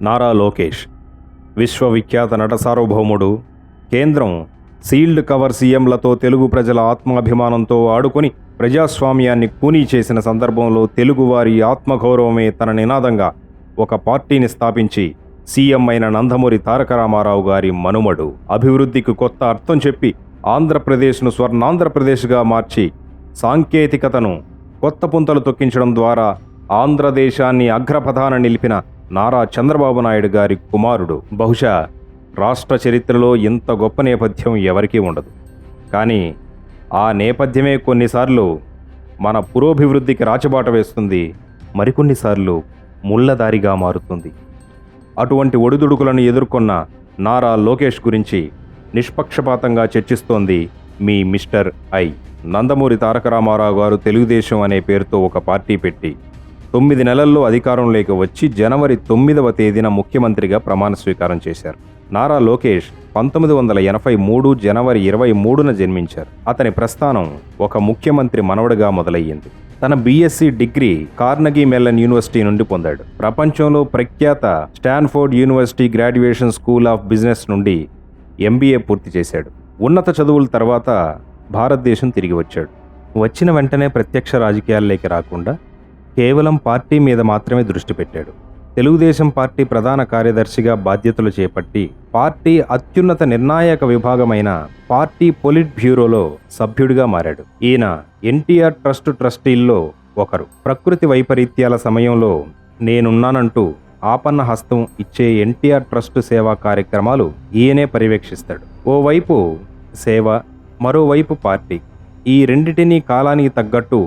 నారా లోకేష్ విశ్వవిఖ్యాత నట సార్వభౌముడు. కేంద్రం సీల్డ్ కవర్ సీఎంలతో తెలుగు ప్రజల ఆత్మాభిమానంతో ఆడుకొని ప్రజాస్వామ్యాన్ని కూనీ చేసిన సందర్భంలో తెలుగువారి ఆత్మగౌరవమే తన నినాదంగా ఒక పార్టీని స్థాపించి సీఎం అయిన నందమూరి తారక రామారావు గారి మనుమడు. అభివృద్ధికి కొత్త అర్థం చెప్పి ఆంధ్రప్రదేశ్ను స్వర్ణాంధ్రప్రదేశ్గా మార్చి సాంకేతికతను కొత్త పుంతలు తొక్కించడం ద్వారా ఆంధ్రదేశాన్ని అగ్రపథాన నిలిపిన నారా చంద్రబాబు నాయుడు గారి కుమారుడు. బహుశా రాష్ట్ర చరిత్రలో ఇంత గొప్ప నేపథ్యం ఎవరికీ ఉండదు. కానీ ఆ నేపథ్యమే కొన్నిసార్లు మన పురోభివృద్ధికి రాచబాట వేస్తుంది, మరికొన్నిసార్లు ముళ్ళదారిగా మారుతుంది. అటువంటి ఒడిదుడుకులను ఎదుర్కొన్న నారా లోకేష్ గురించి నిష్పక్షపాతంగా చర్చిస్తోంది మీ మిస్టర్ ఐ. నందమూరి తారక రామారావు గారు తెలుగుదేశం అనే పేరుతో ఒక పార్టీ పెట్టి 9 నెలల్లో అధికారంలోకి వచ్చి జనవరి 9వ తేదీన ముఖ్యమంత్రిగా ప్రమాణ స్వీకారం చేశారు. నారా లోకేష్ 1983 జనవరి 23న జన్మించారు. అతని ప్రస్థానం ఒక ముఖ్యమంత్రి మనవడిగా మొదలయ్యింది. తన బీఎస్సీ డిగ్రీ కార్నగీ మెల్లన్ యూనివర్సిటీ నుండి పొందాడు. ప్రపంచంలో ప్రఖ్యాత Stanford university graduation school of business నుండి ఎంబీఏ పూర్తి చేశాడు. ఉన్నత చదువుల తర్వాత భారతదేశం తిరిగి వచ్చాడు. వచ్చిన వెంటనే ప్రత్యక్ష రాజకీయాల్లోకి రాకుండా కేవలం పార్టీ మీద మాత్రమే దృష్టి పెట్టాడు. తెలుగుదేశం పార్టీ ప్రధాన కార్యదర్శిగా బాధ్యతలు చేపట్టి పార్టీ అత్యున్నత నిర్ణాయక విభాగమైన పార్టీ పొలిట్ బ్యూరోలో సభ్యుడిగా మారాడు. ఈయన ఎన్టీఆర్ ట్రస్ట్ ట్రస్టీల్లో ఒకరు. ప్రకృతి వైపరీత్యాల సమయంలో నేనున్నానంటూ ఆపన్న హస్తం ఇచ్చే ఎన్టీఆర్ ట్రస్ట్ సేవా కార్యక్రమాలు ఈయనే పర్యవేక్షిస్తాడు. ఓవైపు సేవ, మరోవైపు పార్టీ, ఈ రెండిటినీ కాలానికి తగ్గట్టు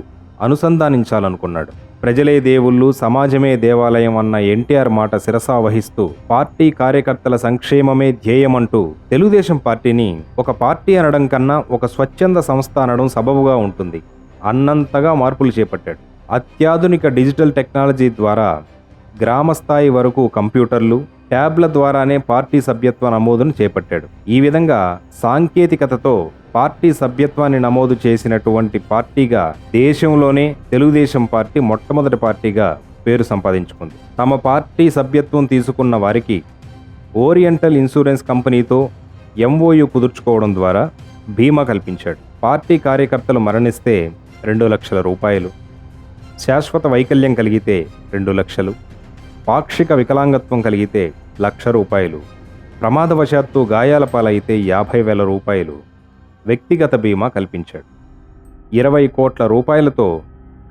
అనుసంధానించాలనుకున్నాడు. ప్రజలే దేవుళ్ళు, సమాజమే దేవాలయం అన్న ఎన్టీఆర్ మాట శిరసా వహిస్తూ పార్టీ కార్యకర్తల సంక్షేమమే ధ్యేయమంటూ తెలుగుదేశం పార్టీని ఒక పార్టీ అనడం కన్నా ఒక స్వచ్ఛంద సంస్థ అనడం సబబుగా ఉంటుంది అన్నంతగా మార్పులు చేపట్టాడు. అత్యాధునిక డిజిటల్ టెక్నాలజీ ద్వారా గ్రామస్థాయి వరకు కంప్యూటర్లు, ట్యాబ్ల ద్వారానే పార్టీ సభ్యత్వ నమోదును చేపట్టాడు. ఈ విధంగా సాంకేతికతతో పార్టీ సభ్యత్వాన్ని నమోదు చేసినటువంటి పార్టీగా దేశంలోనే తెలుగుదేశం పార్టీ మొట్టమొదటి పార్టీగా పేరు సంపాదించుకుంది. తమ పార్టీ సభ్యత్వం తీసుకున్న వారికి ఓరియంటల్ ఇన్సూరెన్స్ కంపెనీతో ఎంఓయు కుదుర్చుకోవడం ద్వారా బీమా కల్పించాడు. పార్టీ కార్యకర్తలు మరణిస్తే 2 లక్షల రూపాయలు, శాశ్వత వైకల్యం కలిగితే 2 లక్షలు, పాక్షిక వికలాంగత్వం కలిగితే 1,00,000 రూపాయలు, ప్రమాదవశాత్తు గాయాల పాలైతే 50,000 రూపాయలు వ్యక్తిగత బీమా కల్పించాడు. 20 కోట్ల రూపాయలతో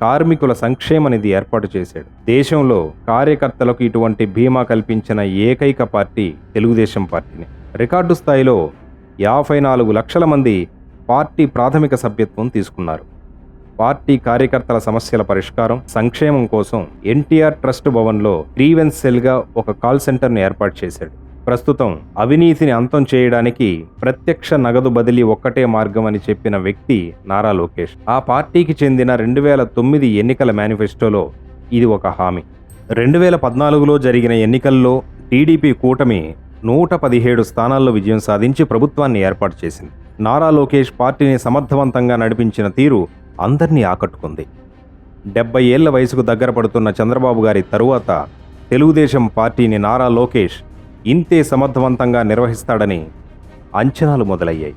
కార్మికుల సంక్షేమ నిధి ఏర్పాటు చేశాడు. దేశంలో కార్యకర్తలకు ఇటువంటి బీమా కల్పించిన ఏకైక పార్టీ తెలుగుదేశం పార్టీని. రికార్డు స్థాయిలో 54 లక్షల మంది పార్టీ ప్రాథమిక సభ్యత్వం తీసుకున్నారు. పార్టీ కార్యకర్తల సమస్యల పరిష్కారం, సంక్షేమం కోసం ఎన్టీఆర్ ట్రస్ట్ భవన్లో గ్రీవెన్స్ సెల్గా ఒక కాల్ సెంటర్ను ఏర్పాటు చేశాడు. ప్రస్తుతం అవినీతిని అంతం చేయడానికి ప్రత్యక్ష నగదు బదిలీ ఒక్కటే మార్గం అని చెప్పిన వ్యక్తి నారా లోకేష్. ఆ పార్టీకి చెందిన 2009 ఎన్నికల మేనిఫెస్టోలో ఇది ఒక హామీ. 2014లో జరిగిన ఎన్నికల్లో టీడీపీ కూటమి 117 స్థానాల్లో విజయం సాధించి ప్రభుత్వాన్ని ఏర్పాటు చేసింది. నారా లోకేష్ పార్టీని సమర్థవంతంగా నడిపించిన తీరు అందరినీ ఆకట్టుకుంది. 70 ఏళ్ల వయసుకు దగ్గర పడుతున్న చంద్రబాబు గారి తరువాత తెలుగుదేశం పార్టీని నారా లోకేష్ ఇంతే సమర్థవంతంగా నిర్వహిస్తాడని అంచనాలు మొదలయ్యాయి.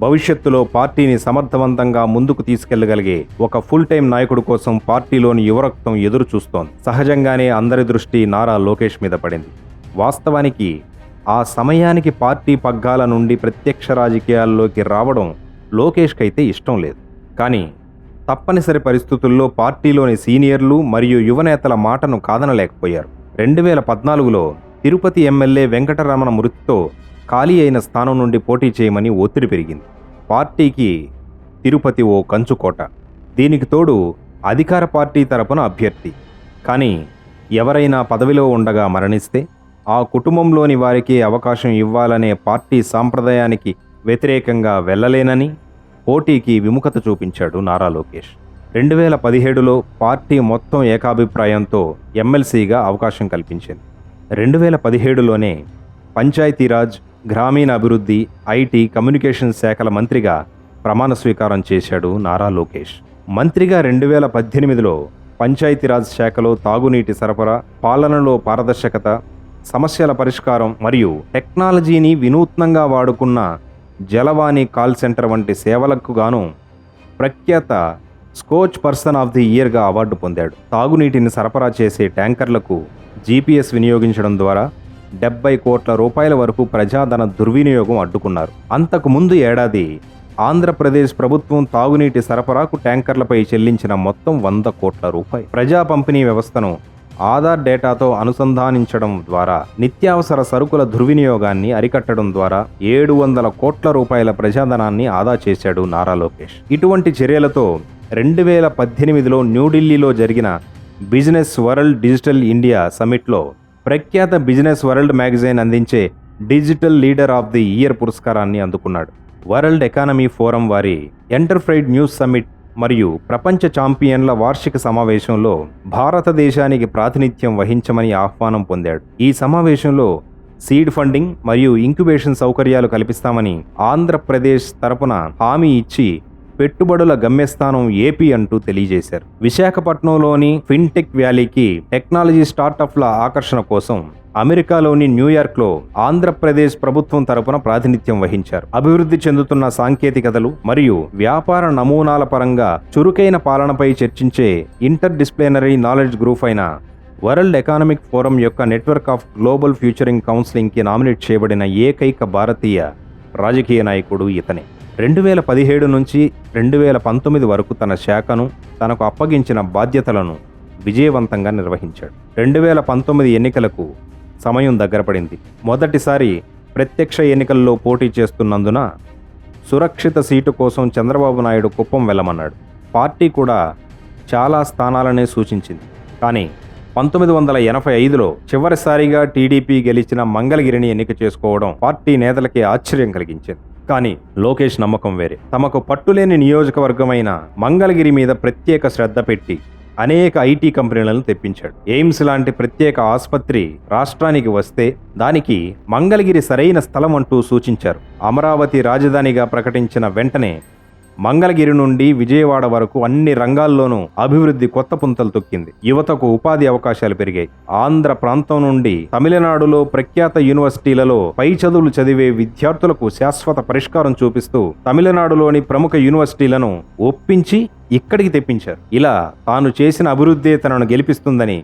భవిష్యత్తులో పార్టీని సమర్థవంతంగా ముందుకు తీసుకెళ్లగలిగే ఒక ఫుల్ టైం నాయకుడు కోసం పార్టీలోని యువరక్తం ఎదురు చూస్తోంది. సహజంగానే అందరి దృష్టి నారా లోకేష్ మీద పడింది. వాస్తవానికి ఆ సమయానికి పార్టీ పగ్గాల నుండి ప్రత్యక్ష రాజకీయాల్లోకి రావడం లోకేష్కైతే ఇష్టం లేదు. కానీ తప్పనిసరి పరిస్థితుల్లో పార్టీలోని సీనియర్లు మరియు యువనేతల మాటను కాదనలేకపోయారు. 2014లో తిరుపతి ఎమ్మెల్యే వెంకటరమణ మృతితో ఖాళీ అయిన స్థానం నుండి పోటీ చేయమని ఒత్తిడి పెరిగింది. పార్టీకి తిరుపతి ఓ కంచుకోట. దీనికి తోడు అధికార పార్టీ తరపున అభ్యర్థి. కానీ ఎవరైనా పదవిలో ఉండగా మరణిస్తే ఆ కుటుంబంలోని వారికి అవకాశం ఇవ్వాలనే పార్టీ సాంప్రదాయానికి వ్యతిరేకంగా వెళ్ళలేనని పోటీకి విముఖత చూపించాడు నారా లోకేష్. 2017లో పార్టీ మొత్తం ఏకాభిప్రాయంతో ఎమ్మెల్సీగా అవకాశం కల్పించింది. 2017లోనే పంచాయతీరాజ్, గ్రామీణాభివృద్ధి, ఐటీ, కమ్యూనికేషన్ శాఖల మంత్రిగా ప్రమాణ స్వీకారం చేశాడు నారా లోకేష్. మంత్రిగా 2018లో పంచాయతీరాజ్ శాఖలో తాగునీటి సరఫరా, పాలనలో పారదర్శకత, సమస్యల పరిష్కారం మరియు టెక్నాలజీని వినూత్నంగా వాడుకున్న జలవాణి కాల్ సెంటర్ వంటి సేవలకు గాను ప్రఖ్యాత స్కోచ్ పర్సన్ ఆఫ్ ది ఇయర్గా అవార్డు పొందాడు. తాగునీటిని సరఫరా చేసే ట్యాంకర్లకు జీపీఎస్ వినియోగించడం ద్వారా 70 కోట్ల రూపాయల వరకు ప్రజాధన దుర్వినియోగం అడ్డుకున్నారు. అంతకు ముందు ఏడాది ఆంధ్రప్రదేశ్ ప్రభుత్వం తాగునీటి సరఫరాకు ట్యాంకర్లపై చెల్లించిన మొత్తం 100 కోట్ల రూపాయలు. ప్రజా పంపిణీ వ్యవస్థను ఆధార్ డేటాతో అనుసంధానించడం ద్వారా నిత్యావసర సరుకుల దుర్వినియోగాన్ని అరికట్టడం ద్వారా 700 కోట్ల రూపాయల ప్రజాధనాన్ని ఆదా చేశాడు నారా లోకేష్. ఇటువంటి చర్యలతో 2018లో న్యూఢిల్లీలో జరిగిన బిజినెస్ వరల్డ్ డిజిటల్ ఇండియా సమిట్లో ప్రఖ్యాత బిజినెస్ వరల్డ్ మ్యాగజైన్ అందించే digital leader of the year పురస్కారాన్ని అందుకున్నాడు. వరల్డ్ ఎకానమీ ఫోరం వారి ఎంటర్ప్రైజ్ న్యూస్ సమిట్ మరియు ప్రపంచ ఛాంపియన్ల వార్షిక సమావేశంలో భారతదేశానికి ప్రాతినిధ్యం వహించమని ఆహ్వానం పొందాడు. ఈ సమావేశంలో సీడ్ ఫండింగ్ మరియు ఇంక్యుబేషన్ సౌకర్యాలు కల్పిస్తామని ఆంధ్రప్రదేశ్ తరపున హామీ ఇచ్చి పెట్టుబడుల గమ్యస్థానం ఏపీ అంటూ తెలియజేశారు. విశాఖపట్నంలోని ఫిన్టెక్ వ్యాలీకి టెక్నాలజీ స్టార్టప్ల ఆకర్షణ కోసం అమెరికాలోని న్యూయార్క్లో ఆంధ్రప్రదేశ్ ప్రభుత్వం తరపున ప్రాతినిధ్యం వహించారు. అభివృద్ధి చెందుతున్న సాంకేతికతలు మరియు వ్యాపార నమూనాల పరంగా చురుకైన పాలనపై చర్చించే ఇంటర్ డిసిప్లినరీ నాలెడ్జ్ గ్రూప్ అయిన వరల్డ్ ఎకానమిక్ ఫోరం యొక్క నెట్వర్క్ ఆఫ్ గ్లోబల్ ఫ్యూచరింగ్ కౌన్సిలింగ్కి నామినేట్ చేయబడిన ఏకైక భారతీయ రాజకీయ నాయకుడు ఇతనే. 2017 నుంచి 2019 వరకు తన శాఖను తనకు అప్పగించిన బాధ్యతలను విజయవంతంగా నిర్వహించాడు. 2019 ఎన్నికలకు సమయం దగ్గర పడింది. మొదటిసారి ప్రత్యక్ష ఎన్నికల్లో పోటీ చేస్తున్నందున సురక్షిత సీటు కోసం చంద్రబాబు నాయుడు కుప్పం వెళ్ళమన్నాడు. పార్టీ కూడా చాలా స్థానాలనే సూచించింది. కానీ 1985లో చివరిసారిగా టీడీపీ గెలిచిన మంగళగిరిని ఎన్నిక చేసుకోవడం పార్టీ నేతలకి ఆశ్చర్యం కలిగించింది. కానీ లోకేష్ నమ్మకం వేరే. తమకు పట్టులేని నియోజకవర్గమైన మంగళగిరి మీద ప్రత్యేక శ్రద్ధ పెట్టి అనేక ఐటీ కంపెనీలను తెప్పించాడు. ఎయిమ్స్ లాంటి ప్రత్యేక ఆసుపత్రి రాష్ట్రానికి వస్తే దానికి మంగళగిరి సరైన స్థలం అంటూ సూచించారు. అమరావతి రాజధానిగా ప్రకటించిన వెంటనే మంగళగిరి నుండి విజయవాడ వరకు అన్ని రంగాల్లోనూ అభివృద్ధి కొత్త పుంతలు తొక్కింది. యువతకు ఉపాధి అవకాశాలు పెరిగాయి. ఆంధ్ర ప్రాంతం నుండి తమిళనాడులో ప్రఖ్యాత యూనివర్సిటీలలో పై చదువులు చదివే విద్యార్థులకు శాశ్వత పరిష్కారం చూపిస్తూ తమిళనాడులోని ప్రముఖ యూనివర్సిటీలను ఒప్పించి ఇక్కడికి తెప్పించారు. ఇలా తాను చేసిన అభివృద్ధే తనను గెలిపిస్తుందని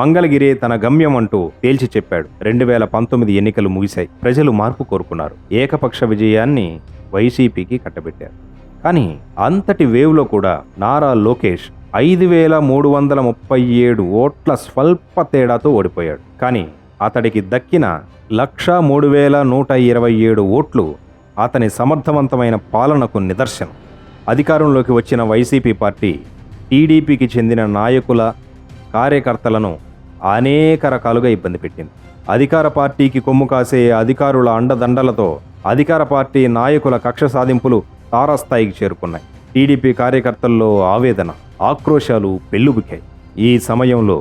మంగళగిరే తన గమ్యం అంటూ తేల్చి చెప్పాడు. 2019 ఎన్నికలు ముగిశాయి. ప్రజలు మార్పు కోరుకున్నారు. ఏకపక్ష విజయాన్ని వైసీపీకి కట్టబెట్టారు. కానీ అంతటి వేవ్లో కూడా నారా లోకేష్ 5,337 ఓట్ల స్వల్ప తేడాతో ఓడిపోయాడు. కానీ అతడికి దక్కిన 103,127 ఓట్లు అతని సమర్థవంతమైన పాలనకు నిదర్శనం. అధికారంలోకి వచ్చిన వైసీపీ పార్టీ టీడీపీకి చెందిన నాయకుల కార్యకర్తలను అనేక రకాలుగా ఇబ్బంది పెట్టింది. అధికార పార్టీకి కొమ్ము కాసే అధికారుల అండదండలతో అధికార పార్టీ నాయకుల కక్ష సాధింపులు తారాస్థాయికి చేరుకున్నాయి. టీడీపీ కార్యకర్తల్లో ఆవేదన, ఆక్రోశాలు పెల్లుబికాయి. ఈ సమయంలో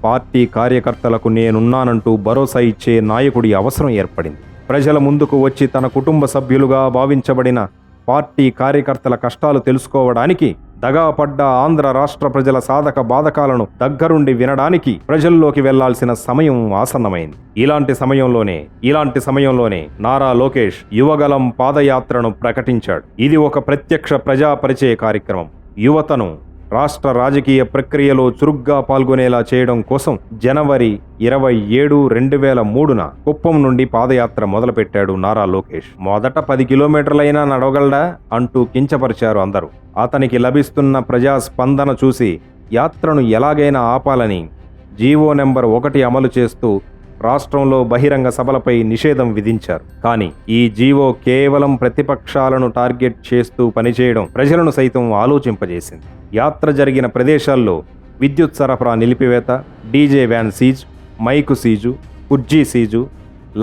పార్టీ కార్యకర్తలకు నేనున్నానంటూ భరోసా ఇచ్చే నాయకుడి అవసరం ఏర్పడింది. ప్రజల ముందుకు వచ్చి తన కుటుంబ సభ్యులుగా భావించబడిన పార్టీ కార్యకర్తల కష్టాలు తెలుసుకోవడానికి, దగాపడ్డ ఆంధ్ర రాష్ట్ర ప్రజల సాధక బాధకాలను దగ్గరుండి వినడానికి ప్రజల్లోకి వెళ్లాల్సిన సమయం ఆసన్నమైంది. ఇలాంటి సమయంలోనే నారా లోకేష్ యువగలం పాదయాత్రను ప్రకటించాడు. ఇది ఒక ప్రత్యక్ష ప్రజా పరిచయ కార్యక్రమం. యువతను రాష్ట్ర రాజకీయ ప్రక్రియలో చురుగ్గా పాల్గొనేలా చేయడం కోసం జనవరి 27, 2003న కుప్పం నుండి పాదయాత్ర మొదలుపెట్టాడు నారా లోకేష్. మొదట 10 కిలోమీటర్లైనా నడవగలడా అంటూ కించపరిచారు అందరూ. అతనికి లభిస్తున్న ప్రజా స్పందన చూసి యాత్రను ఎలాగైనా ఆపాలని జీవో నెంబర్ 1 అమలు చేస్తూ రాష్ట్రంలో బహిరంగ సభలపై నిషేధం విధించారు. కానీ ఈ జీవో కేవలం ప్రతిపక్షాలను టార్గెట్ చేస్తూ పనిచేయడం ప్రజలను సైతం ఆలోచింపజేసింది. యాత్ర జరిగిన ప్రదేశాల్లో విద్యుత్ సరఫరా నిలిపివేత, DJ van seize, mic seize, కుర్జీ సీజు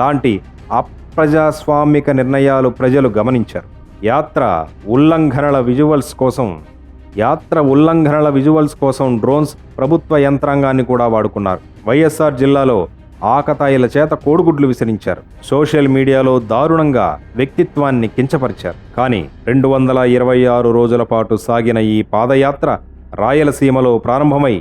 లాంటి అప్రజాస్వామిక నిర్ణయాలు ప్రజలు గమనించారు. యాత్ర ఉల్లంఘనల విజువల్స్ కోసం డ్రోన్స్, ప్రభుత్వ యంత్రాంగాన్ని కూడా వాడుకున్నారు. వైఎస్ఆర్ జిల్లాలో ఆకతాయిల చేత కోడిగుడ్లు విసిరించారు. సోషల్ మీడియాలో దారుణంగా వ్యక్తిత్వాన్ని కించపరిచారు. కానీ 226 రోజుల పాటు సాగిన ఈ పాదయాత్ర రాయలసీమలో ప్రారంభమై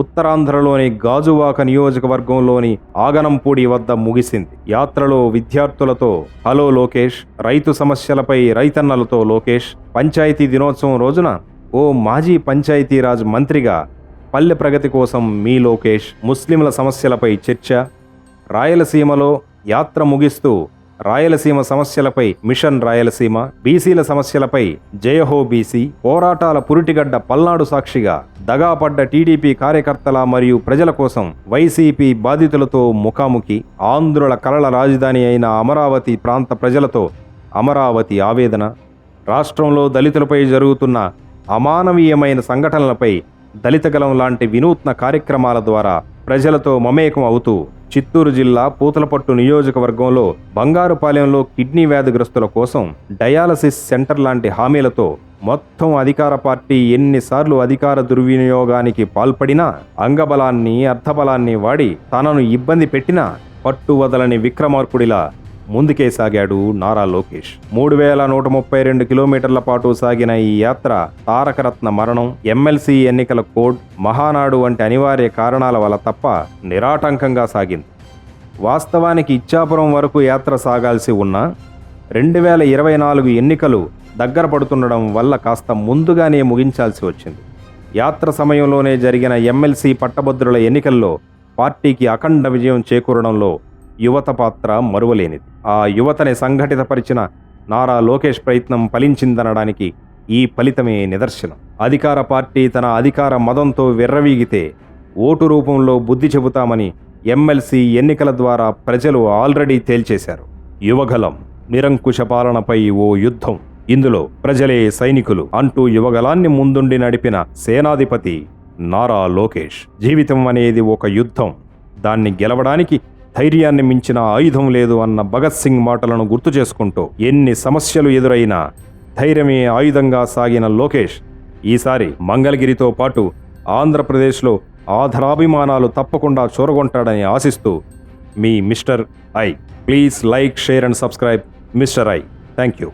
ఉత్తరాంధ్రలోని గాజువాక నియోజకవర్గంలోని ఆగనంపూడి వద్ద ముగిసింది. యాత్రలో విద్యార్థులతో హలో లోకేష్, రైతు సమస్యలపై రైతన్నలతో లోకేష్, పంచాయతీ దినోత్సవం రోజున ఓ మాజీ పంచాయతీరాజ్ మంత్రిగా పల్లె ప్రగతి కోసం మీ లోకేష్, ముస్లింల సమస్యలపై చర్చ, రాయలసీమలో యాత్ర ముగిస్తూ రాయలసీమ సమస్యలపై మిషన్ రాయలసీమ, బీసీల సమస్యలపై జయహో బీసీ, పోరాటాల పురిటిగడ్డ పల్నాడు సాక్షిగా, దగాపడ్డ టీడీపీ కార్యకర్తల మరియు ప్రజల కోసం వైసీపీ బాధితులతో ముఖాముఖి, ఆంధ్రుల కలల రాజధాని అయిన అమరావతి ప్రాంత ప్రజలతో అమరావతి ఆవేదన, రాష్ట్రంలో దళితులపై జరుగుతున్న అమానవీయమైన సంఘటనలపై దళితగలం లాంటి వినూత్న కార్యక్రమాల ద్వారా ప్రజలతో మమేకం అవుతూ చిత్తూరు జిల్లా పూతలపట్టు నియోజకవర్గంలో బంగారుపాలెంలో కిడ్నీ వ్యాధిగ్రస్తుల కోసం డయాలసిస్ సెంటర్ లాంటి హామీలతో మొత్తం అధికార పార్టీ ఎన్నిసార్లు అధికార దుర్వినియోగానికి పాల్పడినా, అంగబలాన్ని అర్థబలాన్ని వాడి తనను ఇబ్బంది పెట్టినా పట్టువదలని విక్రమార్కుడిలా ముందుకే సాగాడు నారా లోకేష్. 3132 కిలోమీటర్ల పాటు సాగిన ఈ యాత్ర తారకరత్న మరణం, ఎమ్మెల్సీ ఎన్నికల కోడ్, మహానాడు వంటి అనివార్య కారణాల వల్ల తప్ప నిరాటంకంగా సాగింది. వాస్తవానికి ఇచ్చాపురం వరకు యాత్ర సాగాల్సి ఉన్నా 2024 ఎన్నికలు దగ్గర పడుతుండడం వల్ల కాస్త ముందుగానే ముగించాల్సి వచ్చింది. యాత్ర సమయంలోనే జరిగిన ఎమ్మెల్సీ పట్టభద్రుల ఎన్నికల్లో పార్టీకి అఖండ విజయం చేకూరడంలో యువత పాత్ర మరువలేనిది. ఆ యువతని సంఘటితపరిచిన నారా లోకేష్ ప్రయత్నం ఫలించిందనడానికి ఈ ఫలితమే నిదర్శనం. అధికార పార్టీ తన అధికార మదంతో విర్రవీగితే ఓటు రూపంలో బుద్ధి చెబుతామని ఎమ్మెల్సీ ఎన్నికల ద్వారా ప్రజలు ఆల్రెడీ తేల్చేశారు. యువగలం నిరంకుశ పాలనపై ఓ యుద్ధం, ఇందులో ప్రజలే సైనికులు అంటూ యువగలాన్ని ముందుండి నడిపిన సేనాధిపతి నారా లోకేష్. జీవితం అనేది ఒక యుద్ధం, దాన్ని గెలవడానికి ధైర్యాన్ని మించిన ఆయుధం లేదు అన్న భగత్ సింగ్ మాటలను గుర్తు చేసుకుంటూ ఎన్ని సమస్యలు ఎదురైనా ధైర్యమే ఆయుధంగా సాగిన లోకేష్ ఈసారి మంగళగిరితో పాటు ఆంధ్రప్రదేశ్లో ఆధరాభిమానాలు తప్పకుండా చూరగొంటాడని ఆశిస్తూ మీ mister I. Please like, share and subscribe mister I. Thank you.